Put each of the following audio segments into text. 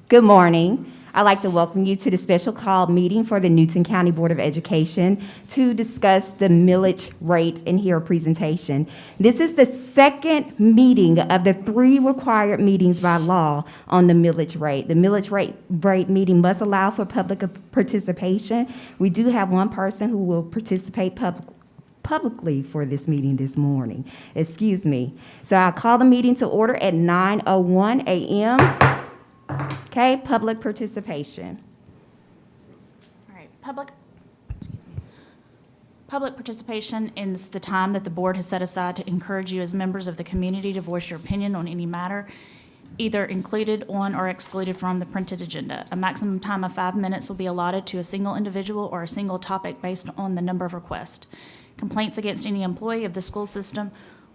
Good morning. I'd like to welcome you to the special call meeting for the Newton County Board of Education to discuss the millage rate and hear a presentation. This is the second meeting of the 3 required meetings by law on the millage rate. The millage rate meeting must allow for public participation. We do have one person who will participate publicly for this meeting this morning. Excuse me. So I'll call the meeting to order at 9:01 a.m. Okay, public participation. All right, public participation is the time that the board has set aside to encourage you as members of the community to voice your opinion on any matter, either included on or excluded from the printed agenda. A maximum time of 5 minutes will be allotted to a single individual or a single topic based on the number of requests. Complaints against any employee of the school system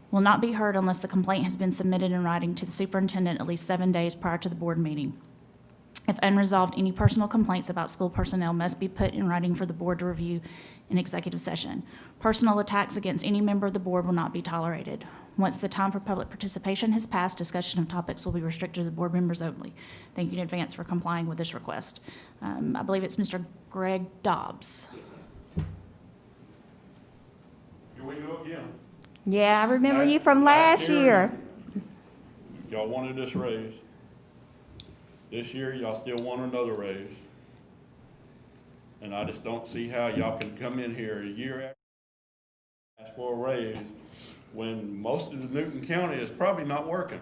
will not be heard unless the complaint has been submitted in writing to the superintendent at least 7 days prior to the board meeting. If unresolved, any personal complaints about school personnel must be put in writing for the board to review in executive session. Personal attacks against any member of the board will not be tolerated. Once the time for public participation has passed, discussion of topics will be restricted to the board members only. Thank you in advance for complying with this request. I believe it's Mr. Greg Dobbs. Here we go again. Yeah, I remember you from last year. Y'all wanted this raise. This year, y'all still want another raise. And I just don't see how y'all can come in here a year after ask for a raise when most of the Newton County is probably not working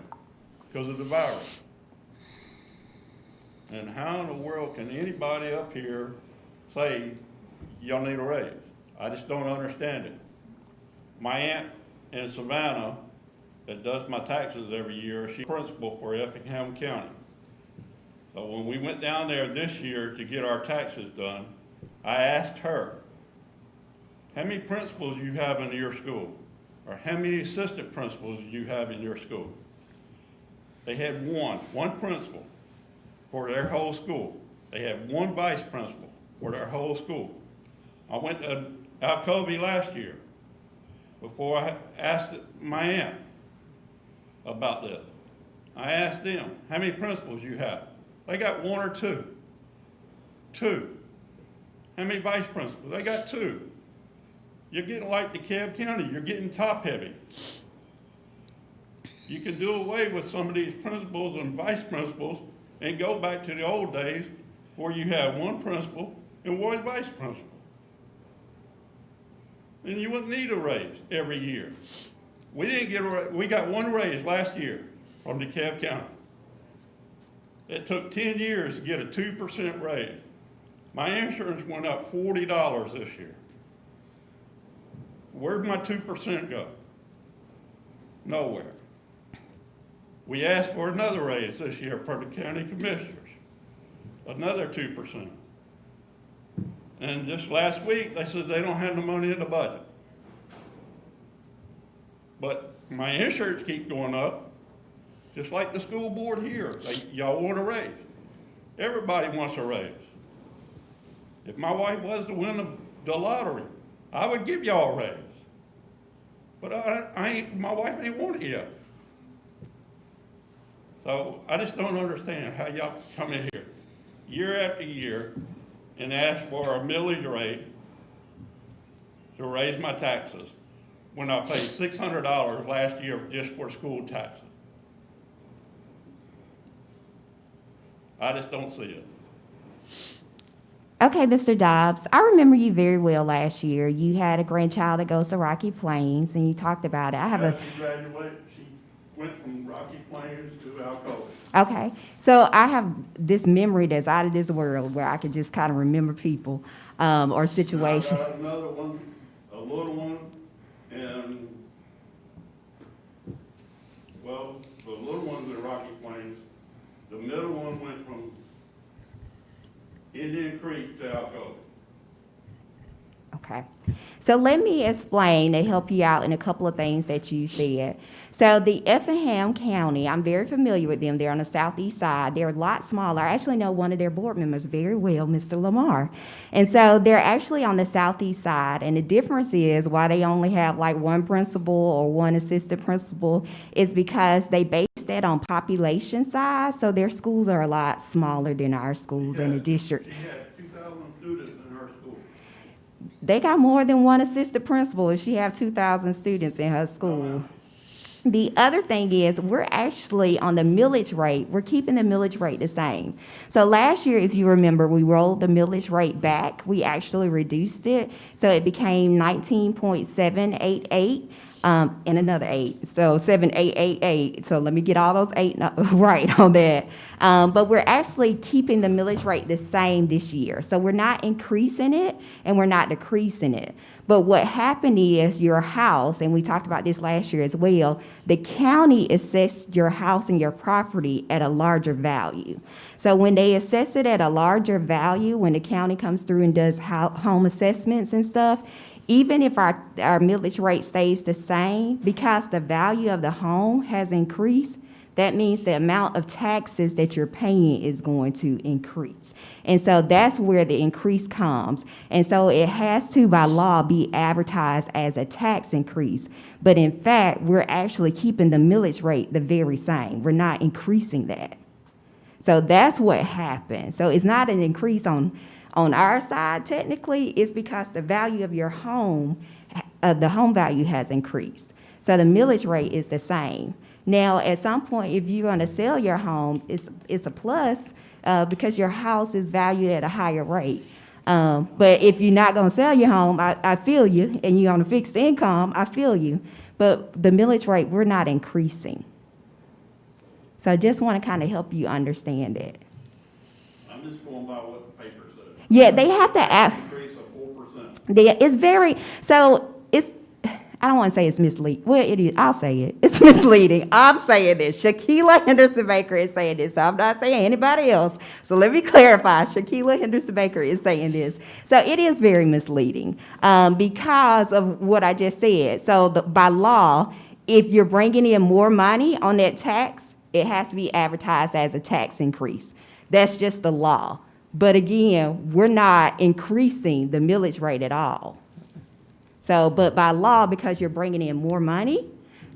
because of the virus. And how in the world can anybody up here say y'all need a raise? I just don't understand it. My aunt in Savannah that does my taxes every year, she's principal for Effingham County. So when we went down there this year to get our taxes done, I asked her, how many principals you have in your school? Or how many assistant principals you have in your school? They had one principal for their whole school. They had one vice principal for their whole school. I went to Alcovey last year before I asked my aunt about this. I asked them, how many principals you have? They got 1 or 2. 2. How many vice principals? They got 2. You're getting like DeKalb County, you're getting top heavy. You can do away with some of these principals and vice principals and go back to the old days where you had 1 principal and 1 vice principal. And you wouldn't need a raise every year. We didn't get a raise. We got 1 raise last year from DeKalb County. It took 10 years to get a 2% raise. My insurance went up $40 this year. Where'd my 2% go? Nowhere. We asked for another raise this year for the county commissioners, another 2%. And just last week, they said they don't have the money in the budget. But my insurance keeps going up. Just like the school board here, y'all want a raise. Everybody wants a raise. If my wife was to win the lottery, I would give y'all a raise. But my wife ain't won it yet. So I just don't understand how y'all come in here year after year and ask for a millage rate to raise my taxes when I paid $600 last year just for school taxes. I just don't see it. Okay, Mr. Dobbs, I remember you very well last year. You had a grandchild that goes to Rocky Plains, and you talked about it. She graduated. She went from Rocky Plains to Alcoa. Okay, so I have this memory that's out of this world where I could just kind of remember people or situations. I got another one, a little one, and, well, the little one's in Rocky Plains. The middle one went from Indian Creek to Alcoa. Okay. Okay. So let me explain to help you out in a couple of things that you said. So the Effingham County, I'm very familiar with them. They're on the southeast side. They're a lot smaller. I actually know one of their board members very well, Mr. Lamar. And so they're actually on the southeast side. And the difference is why they only have like one principal or one assistant principal is because they base that on population size. So their schools are a lot smaller than our schools in the district. She had 2,000 students in her school. They got more than one assistant principal if she have 2,000 students in her school. The other thing is we're actually on the millage rate, we're keeping the millage rate the same. So last year, if you remember, we rolled the millage rate back. We actually reduced it. So it became 19.788 and another 8. So 7888. So let me get all those 8 right on that. But we're actually keeping the millage rate the same this year. So we're not increasing it and we're not decreasing it. But what happened is your house, and we talked about this last year as well, the county assessed your house and your property at a larger value. So when they assess it at a larger value, when the county comes through and does home assessments and stuff, even if our millage rate stays the same, because the value of the home has increased, that means the amount of taxes that you're paying is going to increase. And so that's where the increase comes. And so it has to, by law, be advertised as a tax increase. But in fact, we're actually keeping the millage rate the very same. We're not increasing that. So that's what happened. So it's not an increase on our side, technically. It's because the value of your home, the home value has increased. So the millage rate is the same. Now, at some point, if you're going to sell your home, it's a plus because your house is valued at a higher rate. But if you're not going to sell your home, I feel you, and you're on a fixed income, I feel you. But the millage rate, we're not increasing. So I just want to kind of help you understand it. I'm just going by what the paper says. Yeah, they have to Increase of 4%. it's very, so it's, I don't want to say it's misleading. Well, it is. I'll say it. It's misleading. I'm saying this. Shaquila Henderson Baker is saying this. So I'm not saying anybody else. So let me clarify. Shaquila Henderson Baker is saying this. So it is very misleading because of what I just said. So by law, if you're bringing in more money on that tax, it has to be advertised as a tax increase. That's just the law. But again, we're not increasing the millage rate at all. So, but by law, because you're bringing in more money,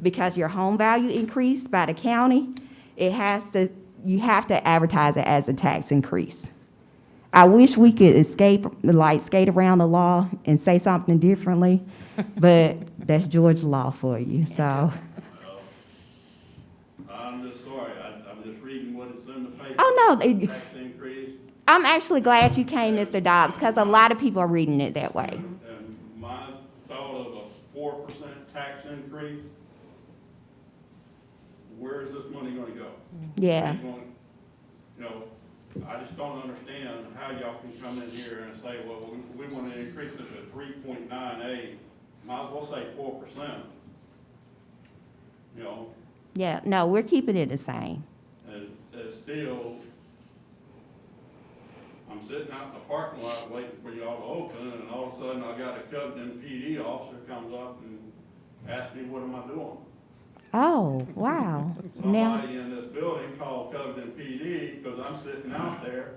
because your home value increased by the county, you have to advertise it as a tax increase. I wish we could skate around the law and say something differently, but that's Georgia law for you, so. I'm just sorry, I'm just reading what it's in the paper. Oh, no. Tax increase, I'm actually glad you came, Mr. Dobbs, because a lot of people are reading it that way. and my thought of a 4% tax increase, where is this money gonna go? Yeah. You know, I just don't understand how y'all can come in here and say, well, we want to increase it to 3.98, might as well say 4%. You know, Yeah, no, we're keeping it the same. and it's still, I'm sitting out in the parking lot waiting for y'all to open, and all of a sudden I got a Covington PD officer comes up and asks me, what am I doing? Oh, wow. Now, Somebody in this building called Covington PD, because I'm sitting out there,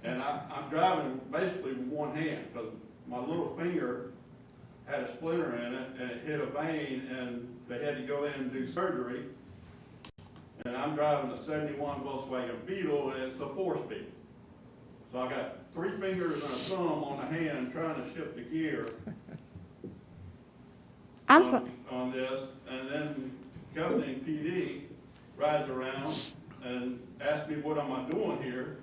and I'm driving basically with one hand, because my little finger had a splinter in it, and it hit a vein, and they had to go in and do surgery. And I'm driving a 71 Volkswagen Beetle, and it's a 4-speed. So I got 3 fingers and a thumb on the hand trying to shift the gear I'm so, on this, and then Covington PD rides around and asks me, what am I doing here?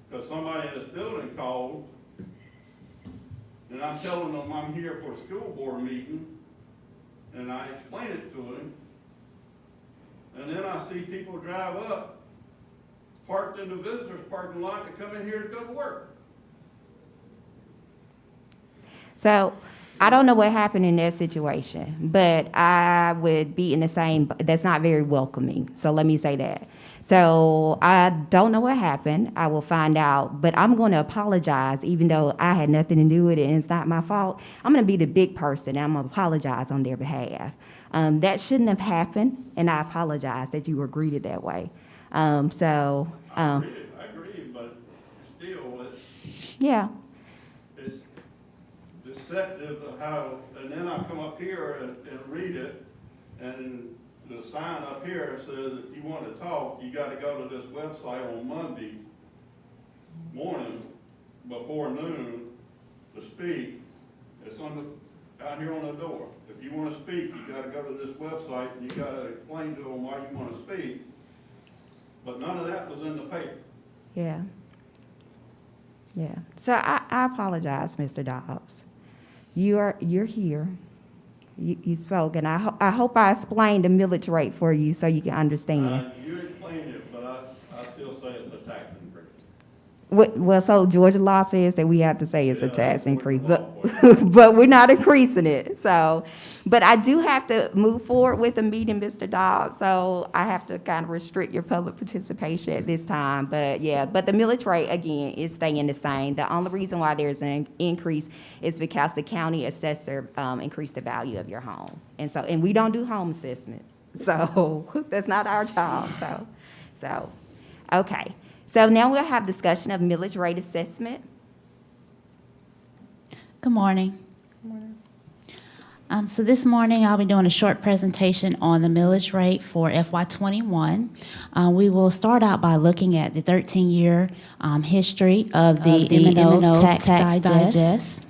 Because somebody in this building called, and I'm telling them I'm here for a school board meeting, and I explain it to him. And then I see people drive up, parked in the visitors parking lot, to come in here to go to work. so I don't know what happened in that situation, but I would be in the same, that's not very welcoming. So let me say that. So I don't know what happened. I will find out, but I'm going to apologize, even though I had nothing to do with it and it's not my fault. I'm going to be the big person and I'm going to apologize on their behalf. That shouldn't have happened, and I apologize that you were greeted that way. I agree, but still, Yeah. it's deceptive of how, and then I come up here and read it, and the sign up here says if you want to talk, you got to go to this website on Monday morning before noon to speak. It's out here on the door. If you want to speak, you got to go to this website and you got to explain to them why you want to speak. But none of that was in the paper. Yeah. Yeah. So I apologize, Mr. Dobbs. You're here. You spoke, and I hope I explained the millage rate for you so you can understand. You explained it, but I still say it's a tax increase. Well, so Georgia law says that we have to say it's a Yeah, tax that's increase, Georgia but, but we're not increasing it. So, but I do have to move forward with the meeting, Mr. Dobbs, so I have to kind of restrict your public participation at this time. But yeah, but the millage rate, again, is staying the same. The only reason why there's an increase is because the county assessor increased the value of your home. And we don't do home assessments, so that's not our job, so, okay. So now we'll have discussion of millage rate assessment. Good morning. So this morning, I'll be doing a short presentation on the millage rate for FY21. We will start out by looking at the 13-year history of the M&O Tax Digest.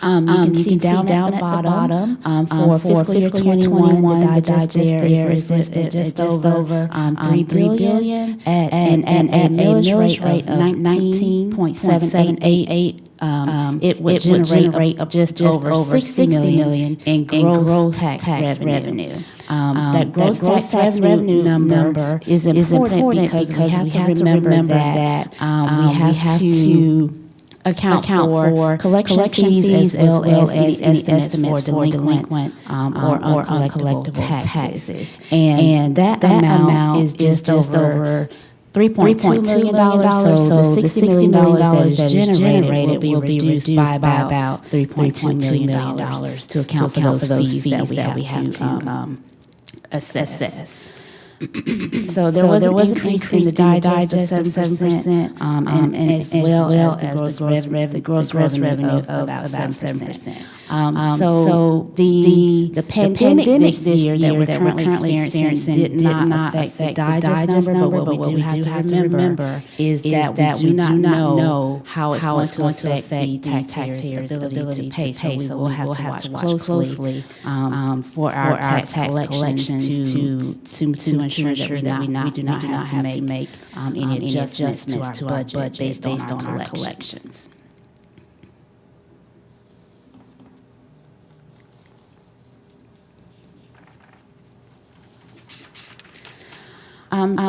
You can see down at the bottom, for fiscal year 21, the digest there is listed just over $3 billion at a millage rate of 19.788. It would generate just over $60 million in gross tax revenue. That gross tax revenue number is important because we have to remember that we have to account for collection fees as well as any estimates for delinquent or uncollectible taxes. And that amount is just over $3.2 million. So the $60 million that is generated will be reduced by about $3.2 million to account for those fees that we have to assess. So there was an increase in the digest of 7%, and as well as the gross revenue of about 7%. So the pandemic this year that we're currently experiencing did not affect the digest number, but what we do have to remember is that we do not know how it's going to affect the taxpayers' ability to pay. So we will have to watch closely for our tax collections to ensure that we do not have to make any adjustments to our budget based on our collections.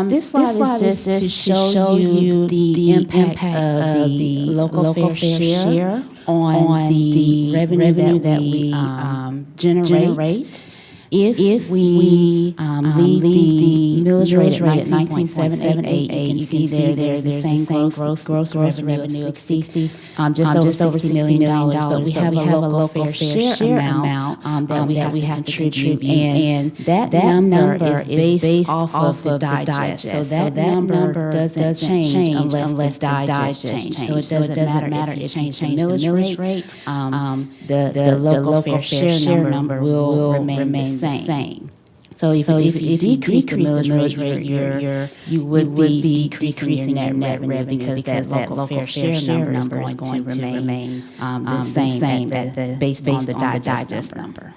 This slide is just to show you the impact of the local fair share on the revenue that we generate. If we leave the millage rate at 19.788, you can see there's the same gross revenue of just over $60 million, but we have a local fair share amount that we have to contribute, and that number is based off of the digest. So that number doesn't change unless the digest changes. So it doesn't matter if you change the millage rate, the local fair share number will remain the same. So if you decrease the millage rate, you would be decreasing that revenue because that local fair share number is going to remain the same based on the digest number.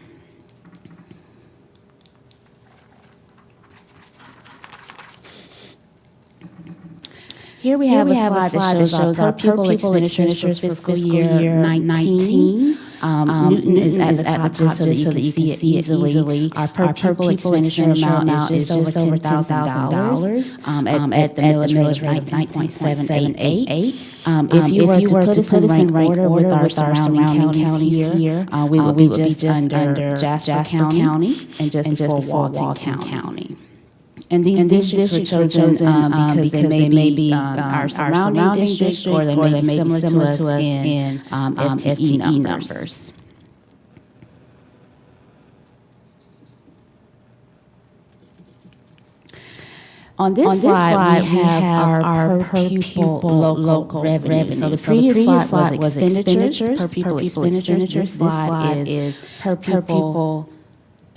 Here we have a slide that shows our per pupil expenditures for fiscal year 19. Newton is at the top just so that you can see it easily. Our per pupil expenditure amount is just over $10,000 at the millage rate of 19.788. If you were to put us in rank order with our surrounding counties here, we would be just under Jasper County and just before Walton County. And these districts were chosen because they may be our surrounding districts, or they may be similar to us in FTE numbers. On this slide, we have our per pupil local revenue. So the previous slide was expenditures, per pupil expenditures. This slide is per pupil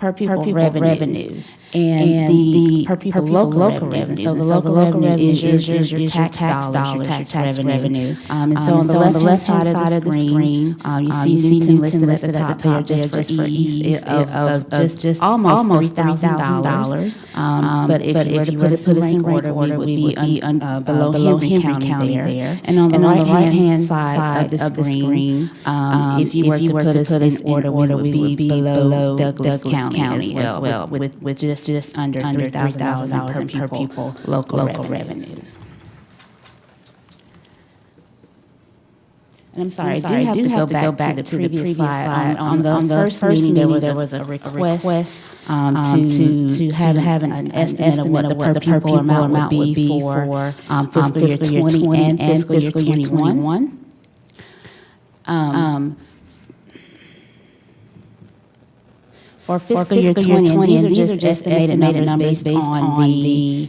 revenues. And the per pupil local revenue. So the local revenue is your tax dollars, your tax revenue. And so on the left-hand side of the screen, you see Newton listed at the top there just for ease of just almost $3,000. But if you were to put us in rank order, we would be below Henry County there. And on the right-hand side of the screen, if you were to put us in order, we would be below Douglas County as well, with just under $3,000 per pupil local revenues. And I'm sorry, I do have to go back to the previous slide. On the first meeting, there was a request to have an estimate of what the per pupil amount would be for fiscal year 20 and fiscal year 21. For fiscal year 20, and these are just estimated numbers based on the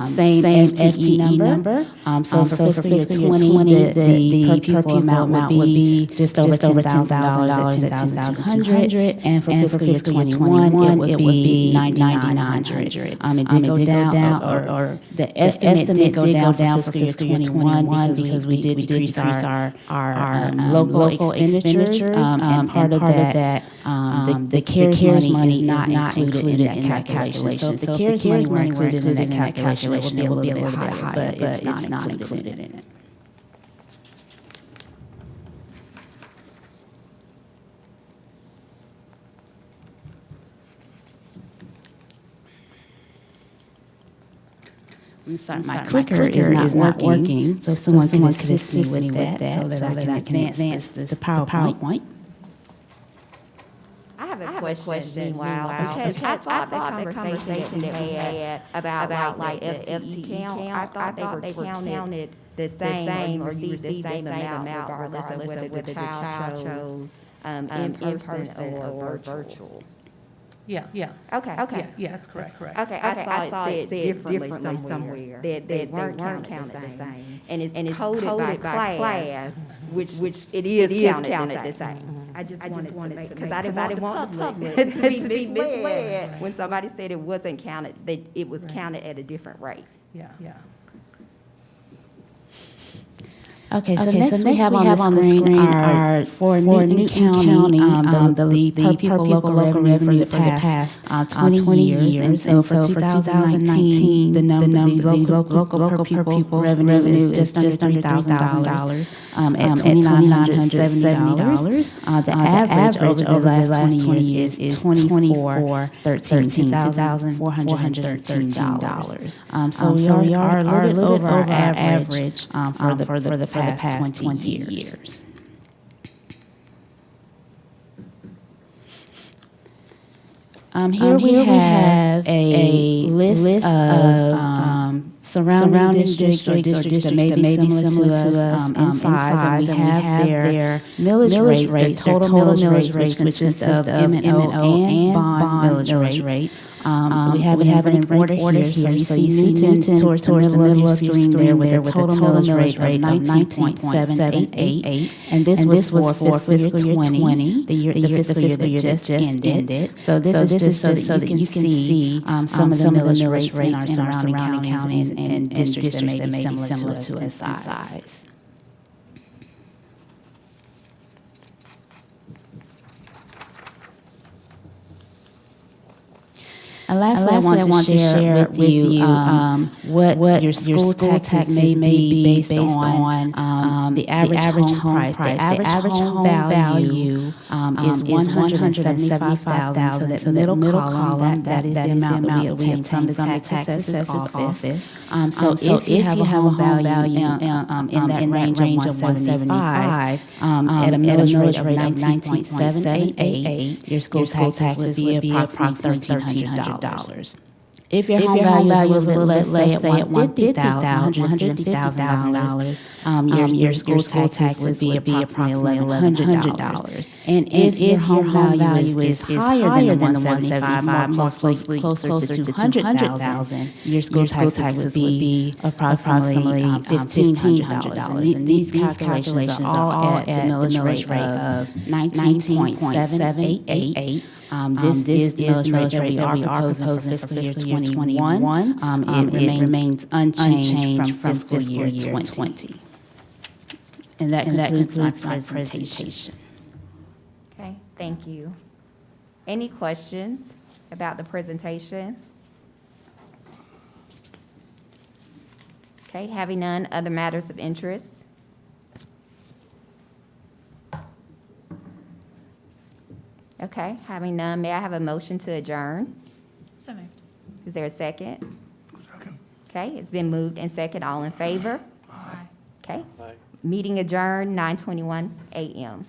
same FTE number. So for fiscal year 20, the per pupil amount would be just over $10,000 at $10,200. And for fiscal year 21, it would be $9,900. It did go down, or the estimate did go down for fiscal year 21 because we did decrease our local expenditures. And part of that, the CARES money is not included in that calculation. So if the CARES money were included in that calculation, it would be a little bit higher, but it's not included in it. I'm sorry, my clicker is not working. So if someone can assist me with that so that I can advance the PowerPoint. I have a question meanwhile, because I thought the conversation that we had about like the FTE count, I thought they were counted the same or you received the same amount regardless of whether the child chose in person or virtual. Yeah. Okay. Yeah, that's correct. Okay, I saw it said differently somewhere, that they weren't counted the same. And it's coded by class, which it is counted the same. I just wanted to make, because I didn't want the public to be misled when somebody said it wasn't counted, that it was counted at a different rate. Yeah. Okay, so next we have on the screen our for Newton County, the per pupil local revenue for the past 20 years. And so for 2019, the local per pupil revenue is just under $3,000 at $2,970. The average over the last 20 years is $2,413. So we are a little bit over our average for the past 20 years. Here we have a list of surrounding districts that may be similar to us in size, and we have their millage rates, total millage rates, which consists of M&O and bond millage rates. We have it in order here. So you see Newton towards the middle of your screen there with a total millage rate of 19.788. And this was for fiscal year 20, the fiscal year that just ended. So this is just so that you can see some of the millage rates in our surrounding counties and districts that may be similar to us in size. lastly, I want to share with you what your school taxes may be based on the average home price. The average home value is $175,000. So that middle column, that is the amount that we obtain from the tax assessor's office. So if you have a home value in that range of 175, at a millage rate of 19.788, your school taxes would be approximately $1,300. If your home value is a little less, say at $150,000, your school taxes would be approximately $1,100. And if your home value is higher than the 175, more closer to $200,000, your school taxes would be approximately $1,500. And these calculations are all at the millage rate of 19.788. This is the millage rate that we are proposing for fiscal year 21. It remains unchanged from fiscal year 20. And that concludes my presentation. Okay, thank you. Any questions about the presentation? Okay, having none, other matters of interest? Okay, having none, may I have a motion to adjourn? So moved. Is there a second? Second. Okay, it's been moved and second. All in favor? Aye. Okay. Meeting adjourned, 9:21 a.m.